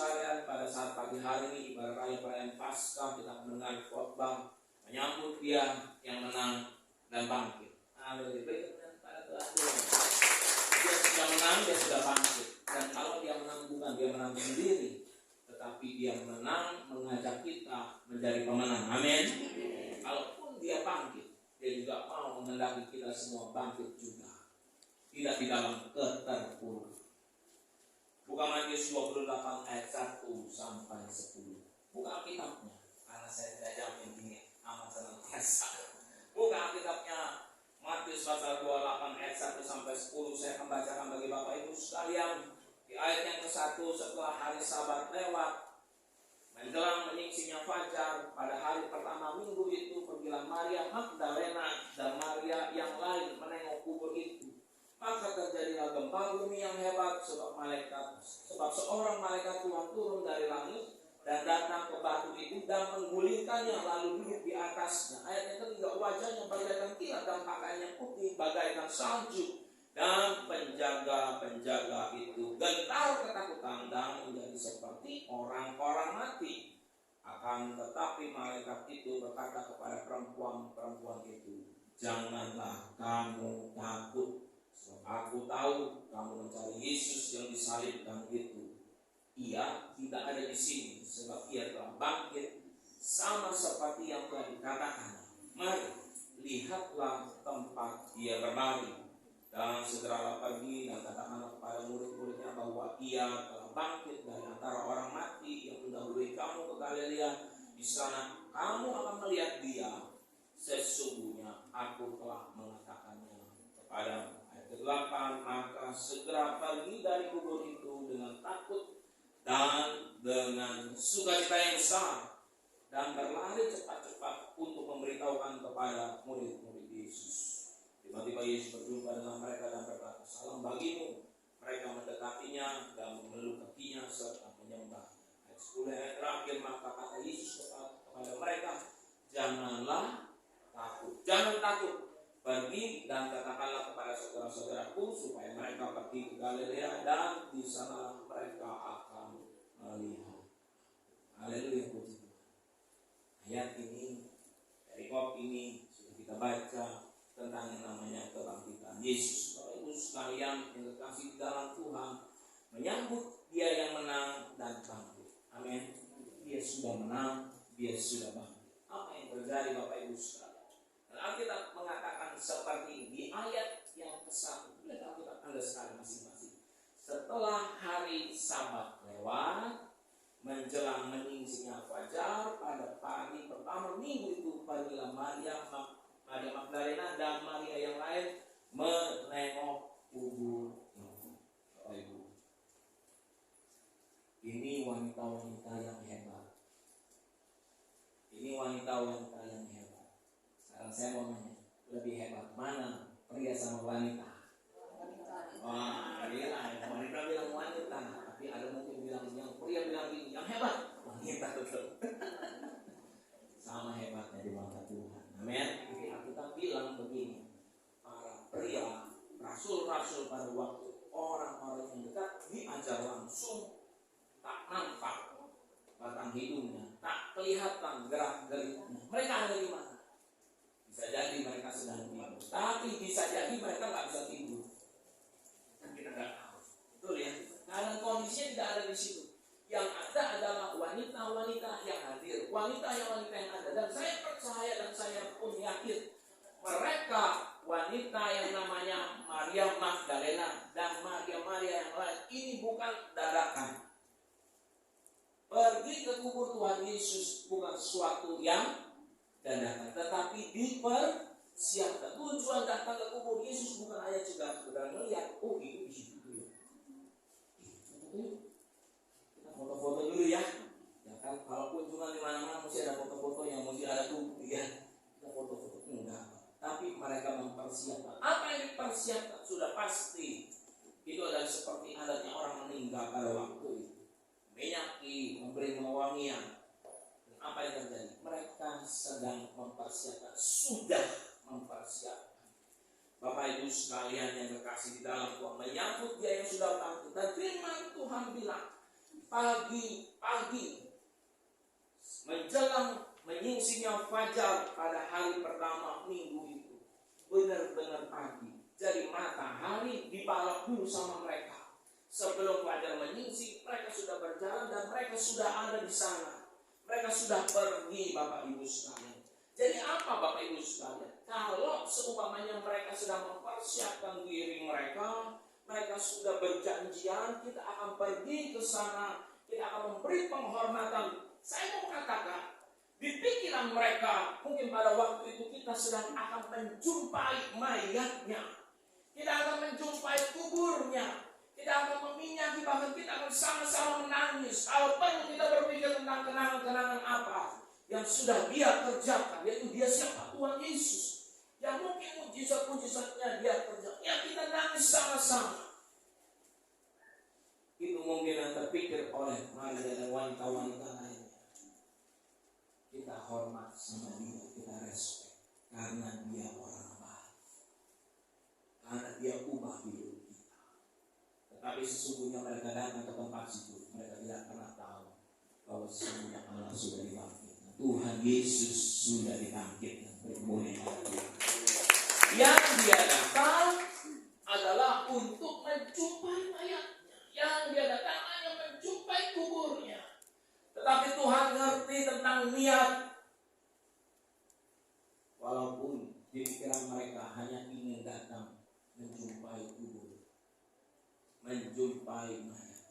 sekalian, pada saat pagi hari ini ibarat perayaan Paskah, kita mendengar khotbah menyambut Dia yang menang dan bangkit. Haleluya. Dia sudah menang, dia sudah bangkit. Dan kalau dia menang, bukan dia menang sendiri, tetapi dia menang mengajak kita menjadi pemenang. Amin. Kalaupun dia bangkit, dia juga mau menghendaki kita semua bangkit juga. Tidak di dalam keterpurukan. Buka Matius 28 ayat 1 sampai 10. Buka Alkitabnya, karena saya tidak jamin ini amat senantiasa. Buka Alkitabnya, Matius pasal 28 ayat 1 sampai 10. Saya akan bacakan bagi Bapak Ibu sekalian. Di ayat yang ke-1, setelah hari Sabat lewat, menjelang menyingsingnya fajar, pada hari pertama minggu itu, pergilah Maria Magdalena dan Maria yang lain menengok kubur itu. Maka terjadilah gempa bumi yang hebat, sebab seorang malaikat Tuhan turun dari langit dan datang ke batu itu dan menggulingkannya, lalu duduk di atasnya. Ayat yang ketiga, wajahnya bagaikan kilat dan pakaiannya putih bagaikan salju. Dan penjaga-penjaga itu gentar ketakutan dan menjadi seperti orang-orang mati. Akan tetapi malaikat itu berkata kepada perempuan-perempuan itu, janganlah kamu takut. Aku tahu kamu mencari Yesus yang disalibkan itu. Ia tidak ada di sini, sebab ia telah bangkit, sama seperti yang telah dikatakan. Mari, lihatlah tempat dia berbaring. Dan segeralah pergi dan katakanlah kepada murid-muridnya bahwa ia telah bangkit dari antara orang mati yang mendahului kamu ke Galilea. Di sana kamu akan melihat dia. Sesungguhnya aku telah mengatakannya kepadamu. Ayat 8, maka segera pergi dari kubur itu dengan takut dan dengan sukacita yang besar, dan berlari cepat-cepat untuk memberitahukan kepada murid-murid Yesus. Tiba-tiba Yesus berjumpa dengan mereka dan berkata, salam bagimu. Mereka mendekatinya dan memeluk kakinya serta menyembah. Ayat 10 yang terakhir, maka kata Yesus kepada mereka, janganlah takut. Jangan takut. Pergi dan katakanlah kepada saudara-saudaraku supaya mereka pergi ke Galilea dan di sana mereka akan melihat. Haleluya, puji Tuhan. Ayat ini, perikop ini sudah kita baca tentang yang namanya kebangkitan Yesus. Bapak Ibu sekalian yang terkasih dalam Tuhan, menyambut Dia yang menang dan bangkit. Amin. Dia sudah menang, Dia sudah bangkit. Apa yang terjadi Bapak Ibu sekalian? Alkitab mengatakan seperti ini di ayat yang ke-1. Lihat Alkitab Anda sekali masing-masing. Setelah hari Sabat lewat, menjelang menyingsingnya fajar, pada pagi pertama minggu itu, pergilah Maria Magdalena dan Maria yang lain menengok kubur. Bapak Ibu, ini wanita-wanita yang hebat. Ini wanita-wanita yang hebat. Sekarang saya mau nanya, lebih hebat mana, pria sama wanita? Wah, wanita bilang wanita, tapi ada mungkin bilang yang pria bilang ini, yang hebat wanita, betul. Sama hebatnya di mata Tuhan. Amin. Kita bilang begini, para pria, rasul-rasul pada waktu orang-orang yang dekat diajar langsung, tak nampak batang hidungnya, tak kelihatan gerak-geriknya. Mereka ada di mana? Bisa jadi mereka sedang tidur, tapi bisa jadi mereka nggak bisa tidur. Dan kita nggak tahu, betul ya? Karena kondisinya tidak ada di situ. Yang ada adalah wanita-wanita yang hadir, wanita yang ada. Dan saya percaya dan saya pun yakin mereka wanita yang namanya Maria Magdalena dan Maria yang lain ini bukan dadakan. Pergi ke kubur Tuhan Yesus bukan sesuatu yang dadakan, tetapi dipersiapkan. Tujuan datang ke kubur Yesus bukan hanya juga sekedar melihat, oh itu di situ ya. Kita foto-foto dulu ya. Ya kan, kalau kunjungan di mana-mana mesti ada foto-fotonya, mesti ada tubuh ya. Kita foto-foto enggak. Tapi mereka mempersiapkan. Apa yang dipersiapkan sudah pasti. Itu adalah seperti adatnya orang meninggal pada waktu itu. Menyaki, memberi pewangian. Apa yang terjadi? Mereka sedang mempersiapkan, sudah mempersiapkan. Bapak Ibu sekalian yang terkasih di dalam Tuhan, menyambut Dia yang sudah bangkit. Dan firman Tuhan bilang, pagi-pagi menjelang menyingsinya fajar pada hari pertama minggu itu, benar-benar pagi. Jadi matahari dibalap dulu sama mereka. Sebelum fajar menyingsing, mereka sudah berjalan dan mereka sudah ada di sana. Mereka sudah pergi, Bapak Ibu sekalian. Jadi apa Bapak Ibu sekalian? Kalau seumpamanya mereka sedang mempersiapkan diri mereka, mereka sudah berjanjian, kita akan pergi ke sana, kita akan memberi penghormatan. Saya mau katakan, di pikiran mereka, mungkin pada waktu itu kita sedang akan menjumpai mayatnya. Kita akan menjumpai kuburnya. Kita akan meminyaki, bahkan kita akan sama-sama menangis. Kalau perlu kita berpikir tentang kenangan-kenangan apa yang sudah dia kerjakan, yaitu dia siapa? Tuhan Yesus. Yang mungkin mujizat-mujizatnya dia kerjakan. Ya kita nangis sama-sama. Itu mungkin yang terpikir oleh Maria dan wanita-wanita lainnya. Kita hormat sama dia, kita respect. Karena dia orang baik. Karena dia ubah hidup kita. Tetapi sesungguhnya mereka datang ke tempat situ, mereka tidak pernah tahu bahwa sesungguhnya Allah sudah dibangkitkan. Tuhan Yesus sudah dibangkitkan. Bermulia Tuhan. Yang dia datang adalah untuk menjumpai mayatnya. Yang dia datang hanya menjumpai kuburnya. Tetapi Tuhan ngerti tentang niat. Walaupun di pikiran mereka hanya ingin datang menjumpai kubur, menjumpai mayat,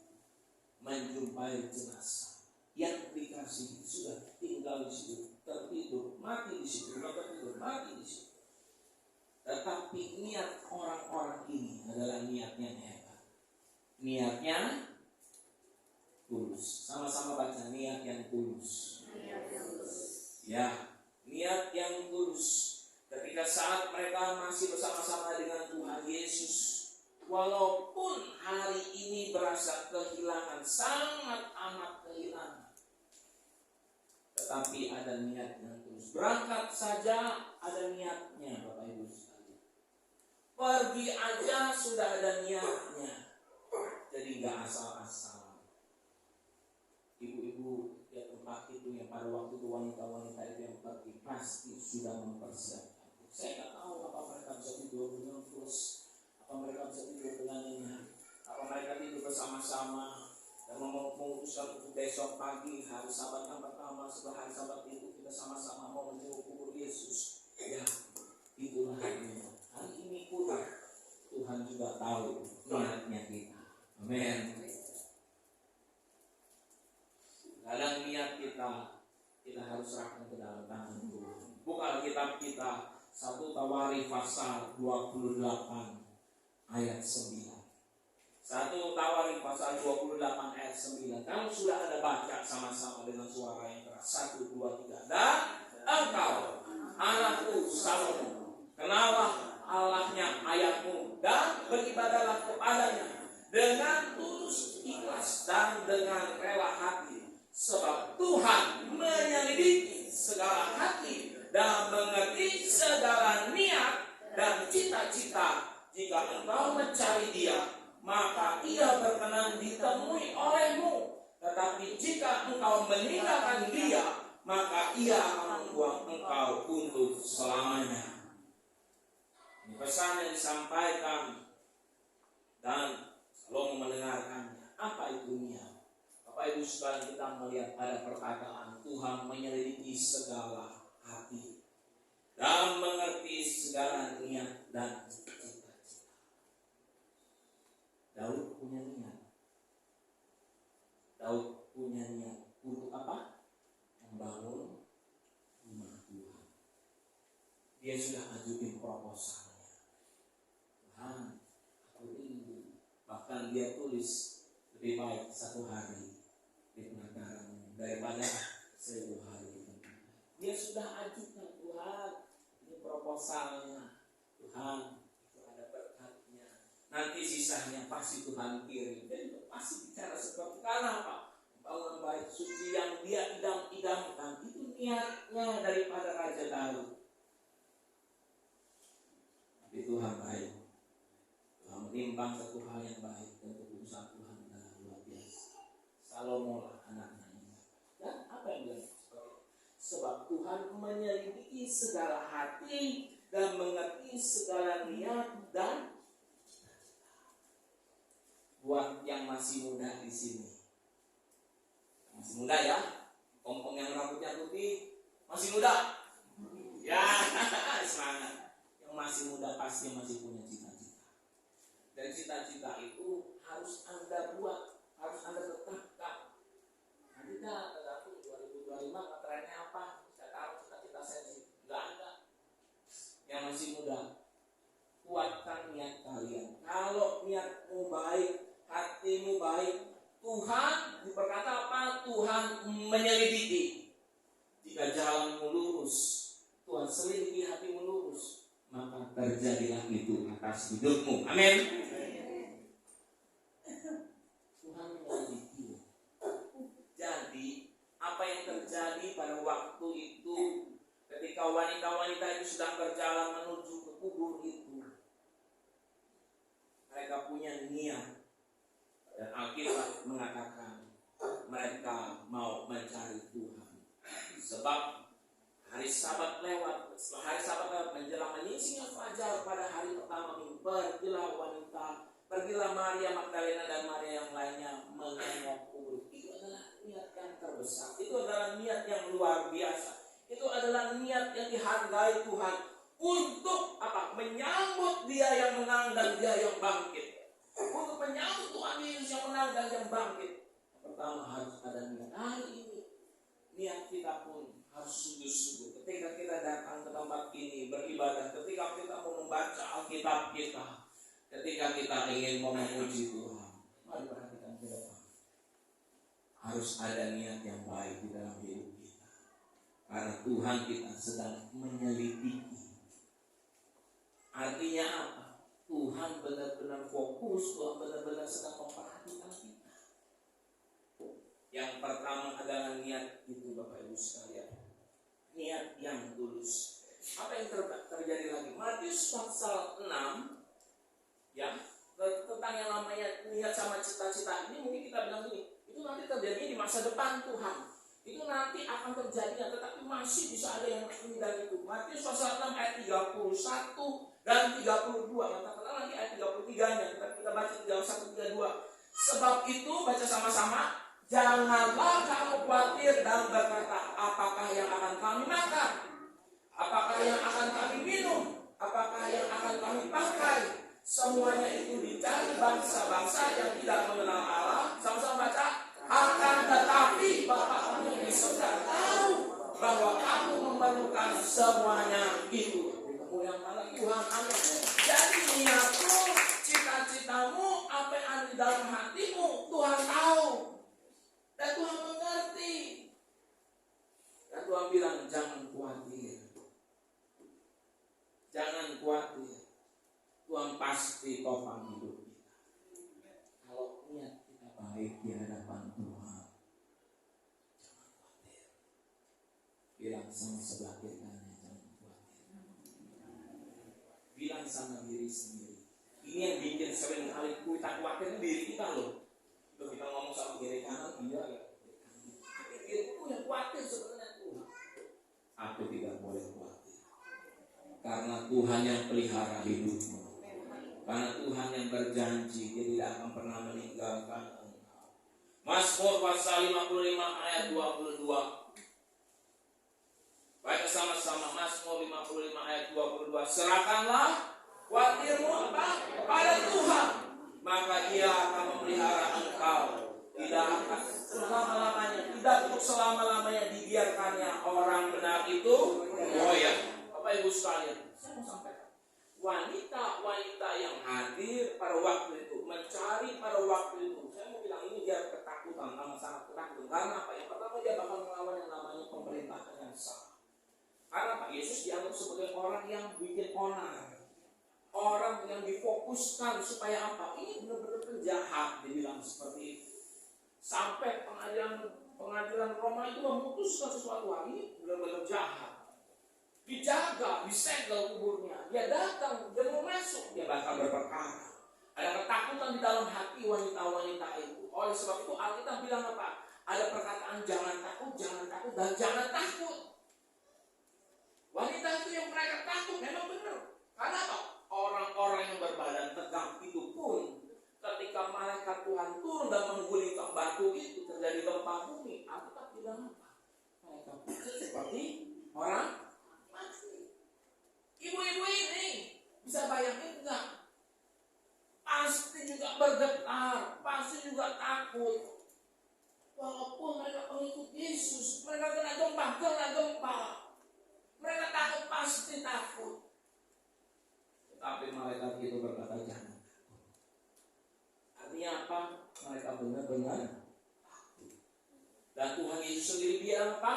menjumpai jenazah yang dikasih sudah tinggal di situ, tertidur, mati di situ, tertidur, mati di situ. Tetapi niat orang-orang ini adalah niatnya hebat, niatnya tulus. Sama-sama baca, niat yang tulus. Ya, niat yang tulus. Ketika saat mereka masih bersama-sama dengan Tuhan Yesus, walaupun hari ini berasa kehilangan, sangat amat kehilangan, tetapi ada niat yang tulus. Berangkat saja ada niatnya, Bapak Ibu sekalian. Pergi aja sudah ada niatnya. Jadi gak asal-asal. Ibu-ibu di tempat itu yang pada waktu itu wanita-wanita itu yang pergi pasti sudah mempersiapkan. Saya nggak tahu apa mereka bisa tidur dengan terus, apa mereka bisa tidur dengan nyenyak, apa mereka tidur bersama-sama dan memutuskan untuk besok pagi hari Sabat yang pertama setelah hari Sabat itu kita sama-sama mau menjenguk kubur Yesus. Ya, itulah ini. Hari ini pun Tuhan juga tahu niatnya kita. Amin. Dalam niat kita harus serahkan ke dalam tangan Tuhan. Buka kitab kita 1 Tawarikh pasal 28 ayat 9. 1 Tawarikh pasal 28 ayat 9. Kamu sudah ada baca sama-sama dengan suara yang keras. 1, 2, 3. Dan engkau, anakku Salomo, kenalah Allahnya ayahmu dan beribadahlah kepadanya dengan tulus ikhlas dan dengan rela hati. Sebab Tuhan menyelidiki segala hati dan mengerti segala niat dan cita-cita. Jika engkau mencari Dia, maka Ia berkenan ditemui olehmu. Tetapi jika engkau meninggalkan Dia, maka Ia akan membuang engkau untuk selamanya. Ini pesan yang disampaikan dan Salomo mendengarkannya. Apa itu niat? Bapak Ibu sekalian, kita melihat ada perkataan Tuhan menyelidiki segala hati dan mengerti segala niat dan cita-cita. Daud punya niat. Daud punya niat untuk apa? Membangun rumah Tuhan. Dia sudah ajuin proposalnya. Tuhan, aku rindu. Bahkan dia tulis lebih baik 1 hari di penangkaran daripada 1000 hari. Dia sudah ajukan, Tuhan, ini proposalnya. Tuhan, itu ada berkatnya. Nanti sisanya pasti Tuhan kirim. Jadi pasti bicara seperti karena apa? Bangunan bait suci yang dia idam-idamkan itu niatnya daripada Raja Daud. Tapi Tuhan baik. Tuhan menimbang satu hal yang baik dan keputusan Tuhan adalah luar biasa. Salomo lah anaknya. Dan apa yang bilang seperti itu? Sebab Tuhan menyelidiki segala hati dan mengerti segala niat dan buat yang masih muda di sini. Masih muda ya? Kompong yang rambutnya putih masih muda? Ya, semangat. Yang masih muda pasti masih punya cita-cita. Dan cita-cita itu harus Anda buat, harus Anda tetapkan. Nanti dah, tergantung 2025 trennya apa? Saya tahu cita-cita saya sih nggak ada. Yang masih muda, kuatkan niat kalian. Kalau niatmu baik, hatimu baik, Tuhan berkata apa? Tuhan menyelidiki. Jika jalanmu lurus, Tuhan selidiki hatimu lurus, maka terjadilah itu atas hidupmu. Amin. Tuhan menyelidiki. Jadi apa yang terjadi pada waktu itu ketika wanita-wanita itu sedang berjalan menuju ke kubur itu, mereka punya niat. Dan Alkitab mengatakan mereka mau mencari Tuhan. Sebab hari Sabat lewat, setelah hari Sabat lewat menjelang menyingsingnya fajar pada hari pertama minggu, pergilah Maria Magdalena dan Maria yang lainnya menengok kubur. Itu adalah niat yang terbesar. Itu adalah niat yang luar biasa. Itu adalah niat yang dihargai Tuhan untuk apa? Menyambut Dia yang menang dan Dia yang bangkit. Untuk menyambut Tuhan Yesus yang menang dan yang bangkit. Pertama harus ada niat. Hari ini niat kita pun harus sungguh-sungguh. Ketika kita datang ke tempat ini beribadah, ketika kita mau membaca Alkitab kita, ketika kita ingin memuji Tuhan, mari perhatikan ke depan. Harus ada niat yang baik di dalam hidup kita. Karena Tuhan kita sedang menyelidiki. Artinya apa? Tuhan benar-benar fokus, Tuhan benar-benar sedang memperhatikan kita. Yang pertama adalah niat itu, Bapak Ibu sekalian. Niat yang tulus. Apa yang terjadi lagi? Matius pasal 6 ya, tentang yang namanya niat sama cita-cita ini mungkin kita bilang gini, itu nanti terjadi di masa depan Tuhan. Itu nanti akan terjadi, tetapi masih bisa ada yang ini dan itu. Matius pasal 6 ayat 31 dan 32. Katakanlah nanti ayat 33-nya. Kita baca 31 32. Sebab itu baca sama-sama, janganlah kamu khawatir dan berkata, apakah yang akan kami makan? Apakah yang akan kami minum? Apakah yang akan kami pakai? Semuanya itu dicari bangsa-bangsa yang tidak mengenal Allah. Sama-sama baca. Akan tetapi Bapa yang di surga tahu bahwa kamu memerlukan semuanya itu. Kemuliaan Tuhan, amin. Jadi niatmu, cita-citamu, apa yang ada di dalam hatimu, Tuhan tahu. Dan Tuhan mengerti. Dan Tuhan bilang, jangan khawatir. Jangan khawatir. Tuhan pasti topang hidup kita. Kalau niat kita baik di hadapan Tuhan, jangan khawatir. Bilang sama sebelah kanannya, jangan khawatir. Bilang sama diri sendiri. Ini yang bikin sering kali kita khawatir diri kita loh. Kalau kita ngomong sama kiri kanan, iya ya. Diriku yang khawatir sebenarnya Tuhan. Aku tidak boleh khawatir. Karena Tuhan yang pelihara hidupmu. Karena Tuhan yang berjanji Dia tidak akan pernah meninggalkan engkau. Mazmur pasal 55 ayat 22. Baca sama-sama Mazmur 55 ayat 22. Serahkanlah khawatirmu apa? Kepada Tuhan, maka Dia akan memelihara engkau. Tidak akan selama-lamanya, tidak untuk selama-lamanya dibiarkannya orang benar itu goyah. Bapak Ibu sekalian, saya mau sampaikan. Wanita-wanita yang hadir pada waktu itu, mencari pada waktu itu, saya mau bilang ini dia ketakutan, sangat ketakutan. Karena apa? Yang pertama dia bakal melawan yang namanya pemerintahan yang sah. Karena Pak Yesus dianggap sebagai orang yang bikin onar, orang yang difokuskan supaya apa? Ini benar-benar penjahat, dibilang seperti itu. Sampai pengadilan Roma itu memutuskan sesuatu hal ini benar-benar jahat. Dijaga, disegel kuburnya. Dia datang, dia mau masuk, dia bakal berperkara. Ada ketakutan di dalam hati wanita-wanita itu. Oleh sebab itu Alkitab bilang apa? Ada perkataan jangan takut, dan jangan takut. Wanita itu yang mereka takut memang benar. Karena apa? Orang-orang yang berbadan tegap itu pun ketika malaikat Tuhan turun dan menggulingkan batu itu terjadi gempa bumi. Alkitab bilang apa? Mereka pikir seperti orang mati. Ibu-ibu ini bisa bayangin enggak? Pasti juga bergetar, pasti juga takut. Walaupun mereka pengikut Yesus, mereka kena gempa. Mereka takut, pasti takut. Tetapi malaikat itu berkata jangan takut. Artinya apa? Mereka benar-benar takut. Dan Tuhan Yesus sendiri bilang apa?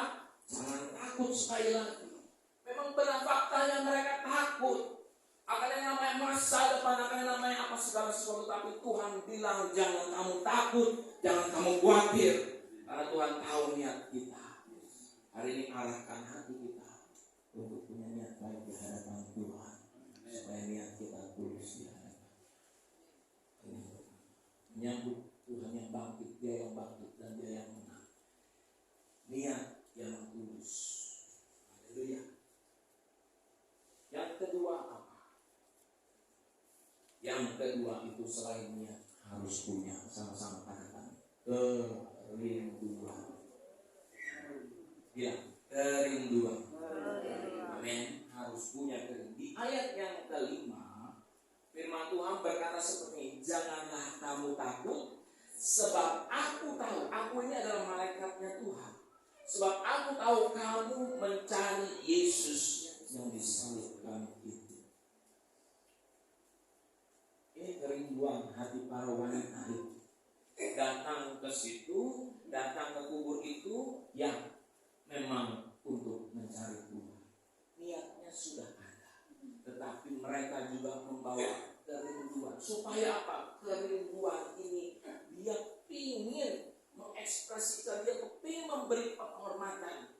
Jangan takut sekali lagi. Memang benar faktanya mereka takut. Akan yang namanya masa depan, akan yang namanya apa segala sesuatu. Tapi Tuhan bilang jangan kamu takut, jangan kamu khawatir. Karena Tuhan tahu niat kita. Hari ini arahkan hati kita untuk punya niat baik di hadapan Tuhan. Supaya niat kita tulus di hadapan. Menyambut Tuhan yang bangkit, Dia yang bangkit dan Dia yang menang. Niat yang tulus. Haleluya. Yang kedua apa? Yang kedua itu selain niat harus punya, sama-sama katakan kerinduan. Ya, kerinduan. Amin. Harus punya kerinduan. Di ayat yang kelima, firman Tuhan berkata seperti ini, janganlah kamu takut, sebab aku tahu, aku ini adalah malaikatnya Tuhan. Sebab aku tahu kamu mencari Yesus yang disalibkan itu. Ini kerinduan hati para wanita itu. Datang ke situ, datang ke kubur itu yang memang untuk mencari Tuhan. Niatnya sudah ada, tetapi mereka juga membawa kerinduan. Supaya apa? Kerinduan ini dia ingin mengekspresikan, dia ingin memberi penghormatan.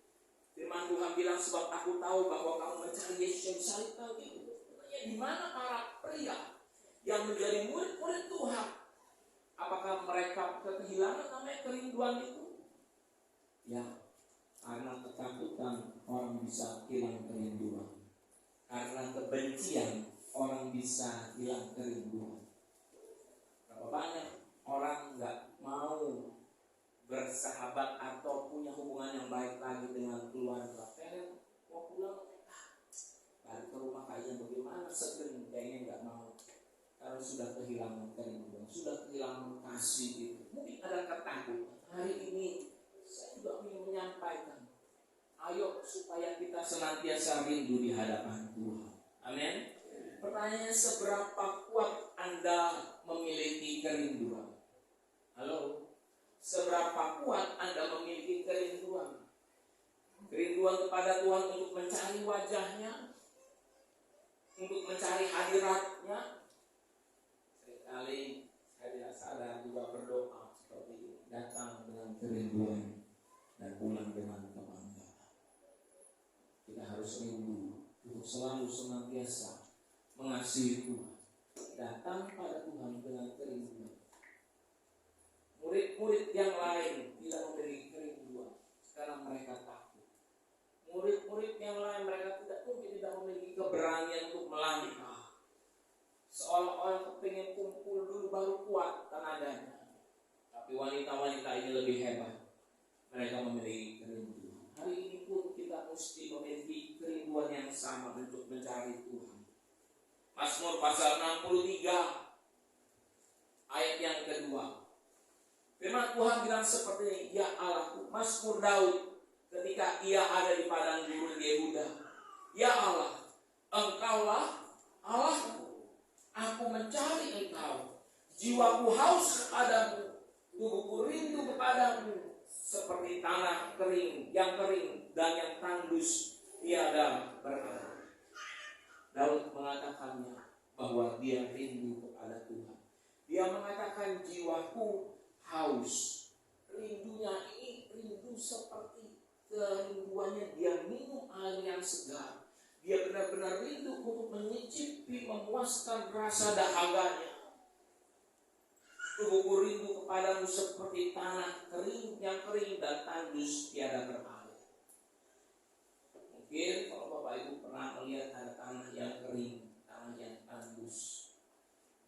Firman Tuhan bilang sebab aku tahu bahwa kamu mencari Yesus yang disalibkan itu. Di mana para pria yang menjadi murid-murid Tuhan? Apakah mereka kehilangan namanya kerinduan itu? Ya, karena ketakutan orang bisa hilang kerinduan. Karena kebencian orang bisa hilang kerinduan. Berapa banyak orang nggak mau bersahabat atau punya hubungan yang baik lagi dengan keluarga. Mau pulang, balik ke rumah kayaknya bagaimana, sedih, kayaknya nggak mau. Karena sudah kehilangan kerinduan, sudah kehilangan kasih itu. Mungkin ada ketakutan. Hari ini saya juga ingin menyampaikan, ayo supaya kita senantiasa rindu di hadapan Tuhan. Amin. Pertanyaannya, seberapa kuat Anda memiliki kerinduan? Halo, seberapa kuat Anda memiliki kerinduan? Kerinduan kepada Tuhan untuk mencari wajahnya, untuk mencari hadiratnya. Seringkali saya tidak sadar juga berdoa seperti ini, datang dengan kerinduan dan pulang dengan kebanggaan. Kita harus rindu untuk selalu senantiasa mengasihi Tuhan, datang pada Tuhan dengan kerinduan. Murid-murid yang lain tidak memiliki kerinduan karena mereka takut. Murid-murid yang lain mereka mungkin tidak memiliki keberanian untuk melangkah. Seolah-olah kepingin kumpul dulu baru kuat tenaganya. Tapi wanita-wanita ini lebih hebat. Mereka memiliki kerinduan. Hari ini pun kita mesti memiliki kerinduan yang sama untuk mencari Tuhan. Mazmur pasal 63 ayat yang kedua. Firman Tuhan bilang seperti ini, ya Allahku. Mazmur Daud ketika ia ada di padang gurun Yehuda. Ya Allah, Engkaulah Allahku. Aku mencari Engkau. Jiwaku haus kepadamu, tubuhku rindu kepadamu, seperti tanah kering dan yang tandus tiada berair. Daud mengatakannya bahwa dia rindu kepada Tuhan. Dia mengatakan jiwaku haus. Rindunya ini rindu seperti kerinduannya dia minum air yang segar. Dia benar-benar rindu untuk menyicipi, memuaskan rasa dahaganya. Tubuhku rindu kepadamu seperti tanah kering yang kering dan tandus tiada berair. Mungkin kalau Bapak Ibu pernah melihat ada tanah yang kering, tanah yang tandus,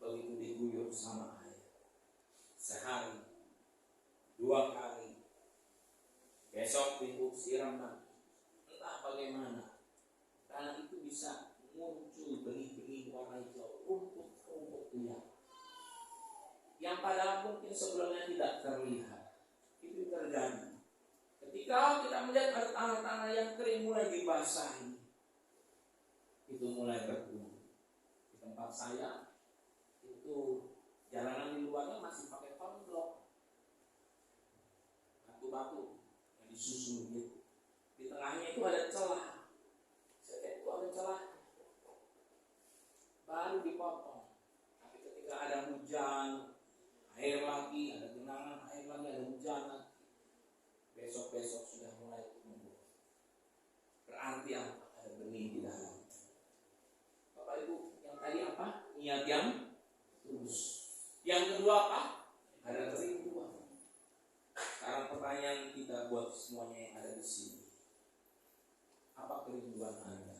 begitu diguyur sama air, sehari, 2 kali, besok Ibu siram lagi, entah bagaimana tanah itu bisa muncul benih-benih warna hijau, rumput-rumput liar yang padahal mungkin sebelumnya tidak terlihat. Itu terjadi ketika kita melihat ada tanah-tanah yang kering mulai dibasahi, itu mulai bertumbuh. Di tempat saya itu jalanan di luarnya masih pakai konblok, batu-batu yang disusun gitu. Di tengahnya itu ada celah, setiap itu ada celah, baru dipotong. Tapi ketika ada hujan, air lagi, ada genangan air lagi, ada hujan lagi, besok-besok sudah mulai tumbuh. Berarti apa? Ada benih di dalam. Bapak Ibu, yang tadi apa? Niat yang tulus. Yang kedua apa? Ada kerinduan. Sekarang pertanyaan kita buat semuanya yang ada di sini. Apa kerinduan Anda?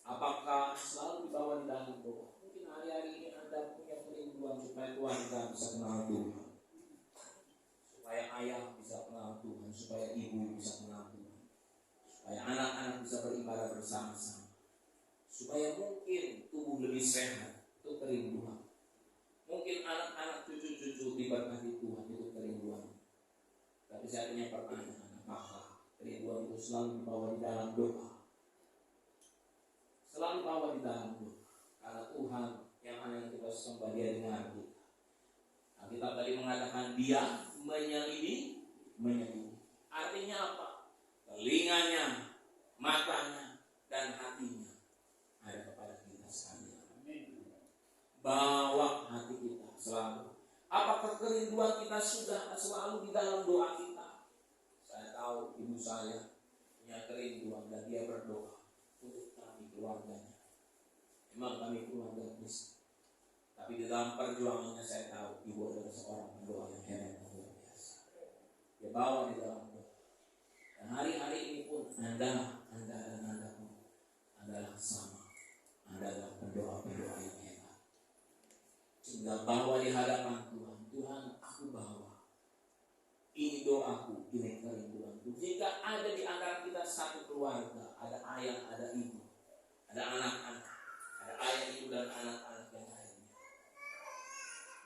Apakah selalu dibawa di dalam doa? Mungkin hari-hari ini Anda punya kerinduan supaya keluarga bisa kenal Tuhan, supaya ayah bisa kenal Tuhan, supaya ibu bisa kenal Tuhan, supaya anak-anak bisa beribadah bersama-sama, supaya mungkin tubuh lebih sehat. Itu kerinduan. Mungkin anak-anak cucu-cucu diberkati Tuhan, itu kerinduan. Tapi saya punya pertanyaan, apakah kerinduan itu selalu dibawa di dalam doa? Selalu dibawa di dalam doa. Karena Tuhan yang hanya kita sembah, Dia dengar kita. Alkitab tadi mengatakan Dia menyelidiki. Artinya apa? Telinganya, matanya, dan hatinya ada kepada kita sekalian. Bawa hati kita selalu. Apakah kerinduan kita sudah selalu di dalam doa kita? Saya tahu ibu saya punya kerinduan dan dia berdoa untuk kami keluarganya. Memang kami keluarga Kristen, tapi di dalam perjuangannya saya tahu ibu adalah seorang pendoa yang hebat luar biasa. Dia bawa di dalam doa. Dan hari-hari ini pun Anda dan Anda adalah sama. Anda adalah pendoa-pendoa yang hebat. Sehingga bawa di hadapan Tuhan. Tuhan, aku bawa. Ini doaku, ini kerinduanku. Jika ada di antara kita satu keluarga, ada ayah, ada ibu, ada anak-anak, ada ayah, ibu, dan anak-anak yang lainnya,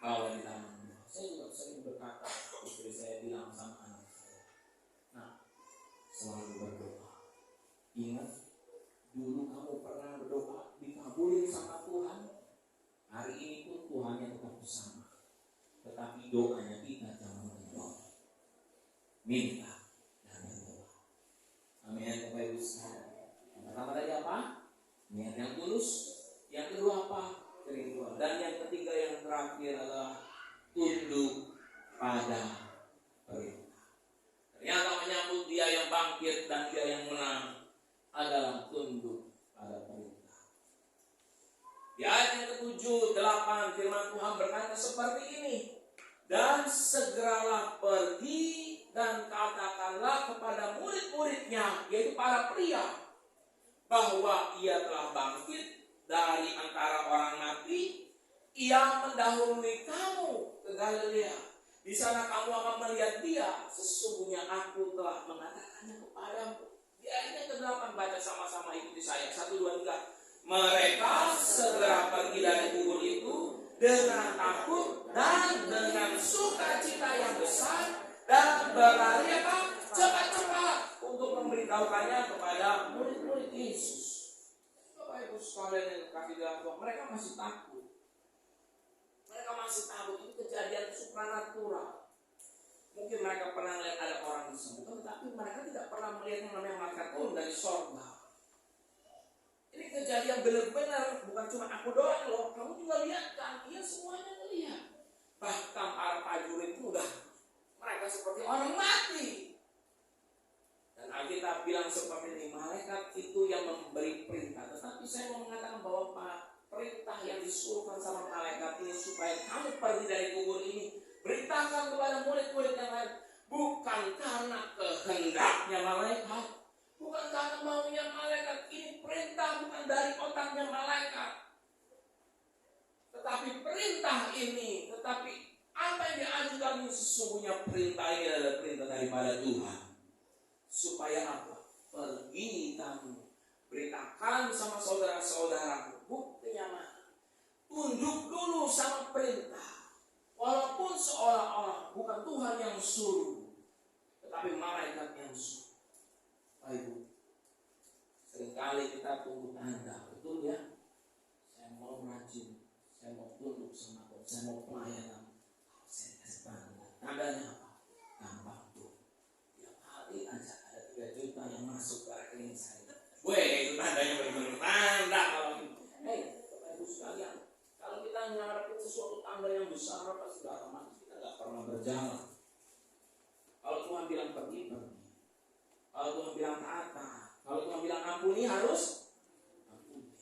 bawa di tangan doa. Saya juga sering berkata, istri saya bilang sama anak saya, nah, selalu berdoa. Ingat, dulu kamu pernah berdoa, dikabulin sama Tuhan. Hari ini pun Tuhan yang tetap bersama. Tetapi doanya kita jangan menolak. Minta dan berdoa. Amin. Bapak Ibu sekalian. Yang pertama tadi apa? Niat yang tulus. Yang kedua apa? Kerinduan. Dan yang ketiga yang terakhir adalah tunduk pada perintah. Ternyata menyambut Dia yang bangkit dan Dia yang menang adalah tunduk pada perintah. Di ayat yang ke-7, 8 firman Tuhan berkata seperti ini. Dan segeralah pergi dan katakanlah kepada murid-muridnya, yaitu para pria, bahwa Ia telah bangkit dari antara orang mati. Ia mendahului kamu ke Galilea. Di sana kamu akan melihat Dia. Sesungguhnya aku telah mengatakannya kepadamu. Di ayat yang ke-8 baca sama-sama, ikuti saya. 1, 2, 3. Mereka segera pergi dari kubur itu dengan takut dan dengan sukacita yang besar, dan berlari cepat-cepat untuk memberitahukannya kepada murid-murid Yesus. Bapak Ibu sekalian yang kasih dalam Tuhan, mereka masih takut. Mereka masih takut, itu kejadian supranatural. Mungkin mereka pernah melihat ada orang disembuhkan, tapi mereka tidak pernah melihat yang namanya malaikat turun dari sorga. Ini kejadian benar-benar, bukan cuma aku doang loh, kamu juga lihat kan, iya semuanya melihat. Bahkan para prajurit itu udah, mereka seperti orang mati. Dan Alkitab bilang seperti ini, malaikat itu yang memberi perintah. Tetapi saya mau mengatakan bahwa perintah yang disuruhkan sama malaikat ini supaya kamu pergi dari kubur ini. Beritakan kepada murid-murid yang lain. Bukan karena kehendaknya malaikat, bukan karena maunya malaikat. Ini perintah bukan dari otaknya malaikat. Tetapi perintah ini, tetapi apa yang diajukan ini sesungguhnya perintah ini adalah perintah daripada Tuhan. Supaya apa? Pergi kamu, beritakan sama saudara-saudaraku. Buktinya mana? Tunduk dulu sama perintah. Walaupun seolah-olah bukan Tuhan yang suruh, tetapi malaikat yang suruh. Ibu, seringkali kita tunggu tanda, betul ya? Saya mau rajin, saya mau tunduk sama Tuhan, saya mau pelayanan. Saya kasih tanda. Tandanya apa? Gampang tuh. Tiap hari aja ada 3 juta yang masuk ke rekening saya. Weh, itu tandanya benar-benar tanda kalau itu. Bapak Ibu sekalian, kalau kita ngarepin sesuatu tanda yang besar, pasti otomatis kita nggak pernah berjalan. Kalau Tuhan bilang pergi, pergi. Kalau Tuhan bilang taat, taat. Kalau Tuhan bilang ampuni, harus ampuni.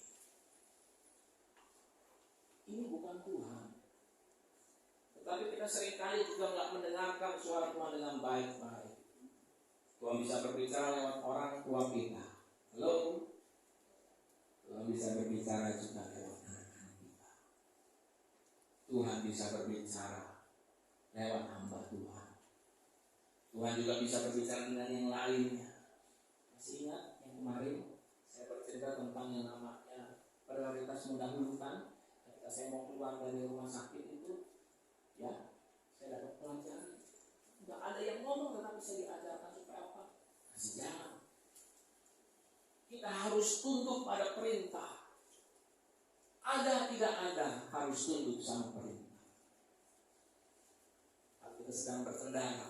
Ini bukan Tuhan. Tetapi kita seringkali juga nggak mendengarkan suara Tuhan dengan baik-baik. Tuhan bisa berbicara lewat orang tua kita. Halo? Tuhan bisa berbicara juga lewat anak-anak kita. Tuhan bisa berbicara lewat hamba Tuhan. Tuhan juga bisa berbicara dengan yang lainnya. Masih ingat yang kemarin saya bercerita tentang yang namanya prioritas mendahulukan. Ketika saya mau keluar dari rumah sakit itu, ya, saya dapat pelajaran. Tidak ada yang ngomong, tetapi saya diajarkan supaya apa? Kasih jalan. Kita harus tunduk pada perintah. Ada tidak ada, harus tunduk sama perintah. Kalau kita sedang berkendara,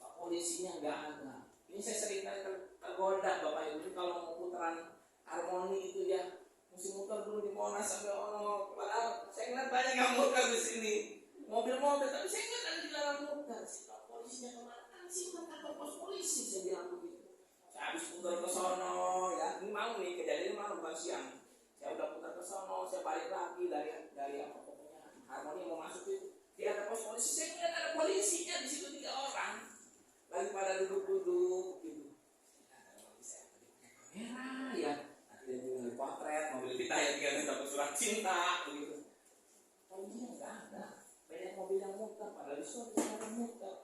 Pak polisinya nggak ada. Ini saya sering kali tergoda Bapak Ibu, kalau mau putaran harmoni itu ya, mesti muter dulu di Monas sampai ono. Padahal saya ingat banyak yang muter di sini, mobil-mobil, tapi saya ingat ada dilarang muter. Si Pak polisinya kemana? Sih ke kantor pos polisi, saya bilang begitu. Saya habis putar ke sono, ya, ini mau nih kejadian malam bukan siang. Saya udah putar ke sono, saya balik lagi dari apa pokoknya harmoni mau masuk itu. Di ada pos polisi, saya ingat ada polisinya di situ 3 orang, lagi pada duduk-duduk gitu. Saya kamera ya, nanti dia juga potret mobil kita yang dia dapat surat cinta begitu. Polisinya nggak ada, banyak mobil yang muter, padahal itu ada muter.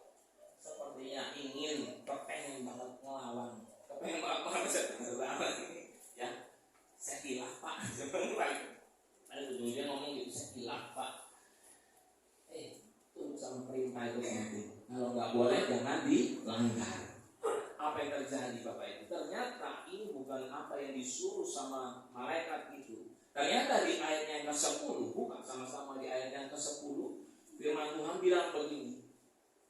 Sepertinya ingin, kepengen banget ngelawan. Kepengen banget saya ngelawan. Ya, saya hilaf Pak. Ada ujungnya ngomong gitu, saya hilaf Pak. Tunduk sama perintah itu penting. Kalau nggak boleh jangan dilanggar. Apa yang terjadi Bapak Ibu? Ternyata ini bukan apa yang disuruh sama malaikat itu. Ternyata di ayat yang ke-10, bukan sama-sama di ayat yang ke-10, firman Tuhan bilang begini.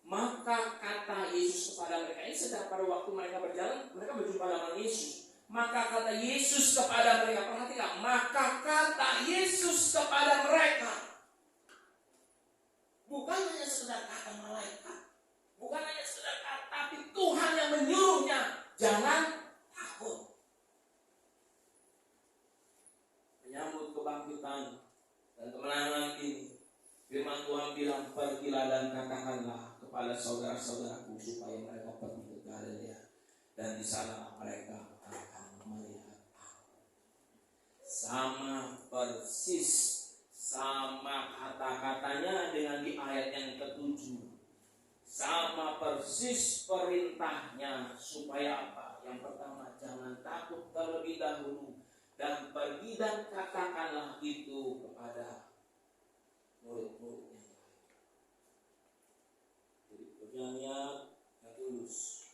Maka kata Yesus kepada mereka, ini sedang pada waktu mereka berjalan, mereka berjumpa dengan Yesus. Maka kata Yesus kepada mereka, perhatikan, maka kata Yesus kepada mereka. Bukan hanya sekedar kata malaikat, bukan hanya sekedar kata, tapi Tuhan yang menyuruhnya, jangan takut. Menyambut kebangkitan dan kemenangan ini, firman Tuhan bilang, pergilah dan katakanlah kepada saudara-saudaraku supaya mereka pergi ke Galilea, dan di sana mereka akan melihat aku. Sama persis, sama kata-katanya dengan di ayat yang ke-7. Sama persis perintahnya supaya apa? Yang pertama, jangan takut terlebih dahulu, dan pergi dan katakanlah itu kepada murid-murid. Punya niat yang tulus,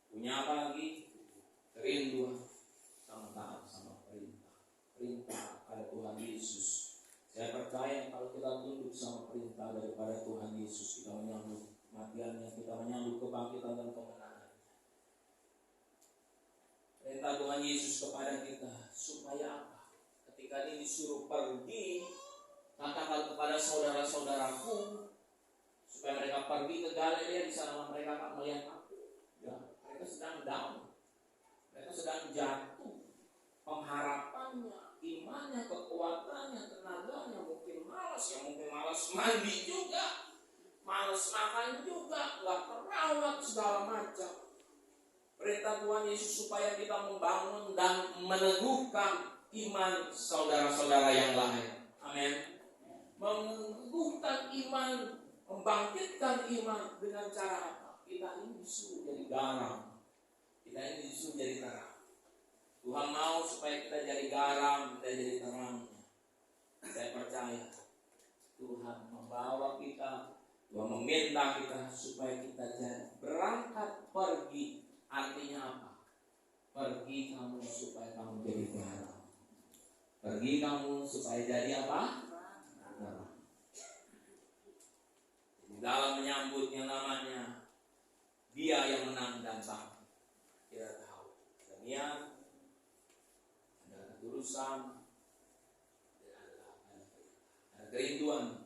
punya apa lagi? Kerinduan sama taat sama perintah pada Tuhan Yesus. Saya percaya kalau kita tunduk sama perintah daripada Tuhan Yesus, kita menyambut kematiannya, kita menyambut kebangkitan dan kemenangannya. Perintah Tuhan Yesus kepada kita supaya apa? Ketika ini disuruh pergi, katakan kepada saudara-saudaraku supaya mereka pergi ke Galilea, di sana mereka akan melihat aku. Ya, mereka sedang down, mereka sedang jatuh, pengharapannya, iman males mandi juga, males makan juga, nggak terawat segala macam. Perintah Tuhan Yesus supaya kita membangun dan meneguhkan iman saudara-saudara yang lain. Amin. Meneguhkan iman, membangkitkan iman dengan cara apa? Kita ini disuruh jadi garam, kita ini disuruh jadi terang. Tuhan mau supaya kita jadi garam, kita jadi terang. Saya percaya Tuhan membawa kita, Tuhan meminta kita supaya kita jadi berangkat pergi. Artinya apa? Pergi kamu supaya kamu jadi garam. Pergi kamu supaya jadi apa? Garam. Di dalam menyambut yang namanya Dia yang menang dan bangkit, kita tahu ada niat, ada ketulusan, ada kerinduan.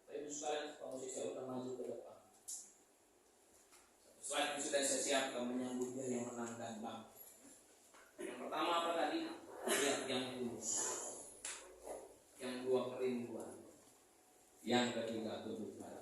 Tapi sekalian, kamu saya udah maju ke depan. Slide yang sudah saya siapkan menyambut Dia yang menang dan bangkit. Yang pertama apa tadi? Niat yang tulus. Yang dua kerinduan. Yang ketiga kebutuhan.